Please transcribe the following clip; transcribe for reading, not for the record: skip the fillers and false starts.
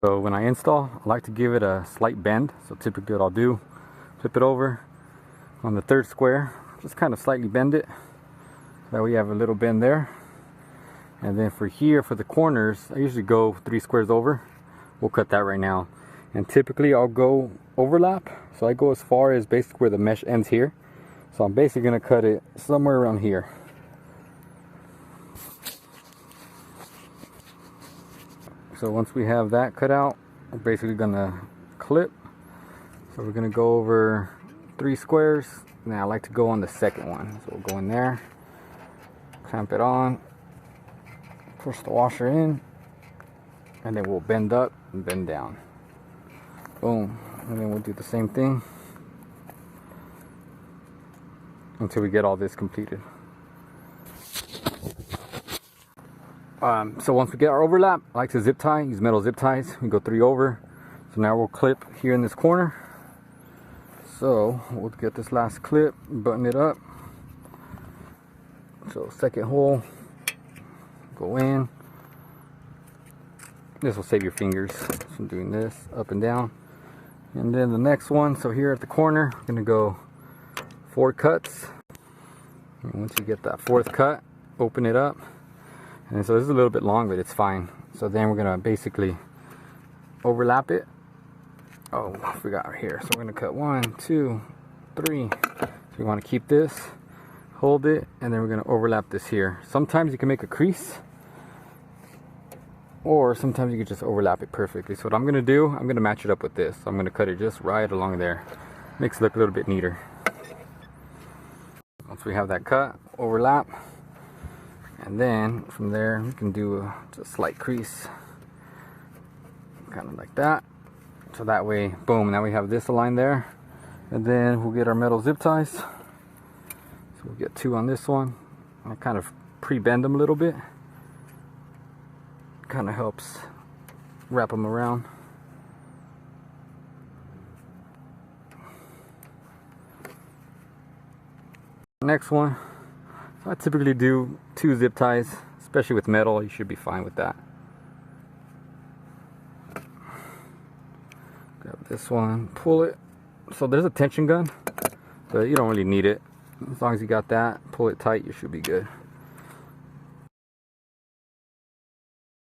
So when I install, I like to give it a slight bend. So typically what I'll do, flip it over on the third square, just kind of slightly bend it. That way you have a little bend there. And then for here, for the corners, I usually go 3 squares over. We'll cut that right now. And typically I'll go overlap. So I go as far as basically where the mesh ends here. So I'm basically gonna cut it somewhere around here. So once we have that cut out, we're basically gonna clip. So we're gonna go over 3 squares. Now I like to go on the second one. So we'll go in there, clamp it on, push the washer in, and then we'll bend up and bend down. Boom. And then we'll do the same thing until we get all this completed. So once we get our overlap, I like to zip tie, use metal zip ties. We go 3 over. So now we'll clip here in this corner. So we'll get this last clip, button it up. So second hole, go in. This will save your fingers from doing this up and down. And then the next one, so here at the corner, we're gonna go 4 cuts. And once you get that 4th cut, open it up. And so this is a little bit long, but it's fine. So then we're gonna basically overlap it. Oh, I forgot right here. So we're gonna cut 1, 2, 3. So we wanna keep this, hold it, and then we're gonna overlap this here. Sometimes you can make a crease, or sometimes you can just overlap it perfectly. So what I'm gonna do, I'm gonna match it up with this. So I'm gonna cut it just right along there. Makes it look a little bit neater. Once we have that cut, overlap. And then from there we can do just a slight crease, kind of like that. So that way, boom, now we have this aligned there. And then we'll get our metal zip ties. So we'll get 2 on this one. I kind of pre-bend them a little bit. Kind of helps wrap them around. Next one. I typically do 2 zip ties, especially with metal. You should be fine with that. Grab this one, pull it. So there's a tension gun, but you don't really need it. As long as you got that, pull it tight, you should be good.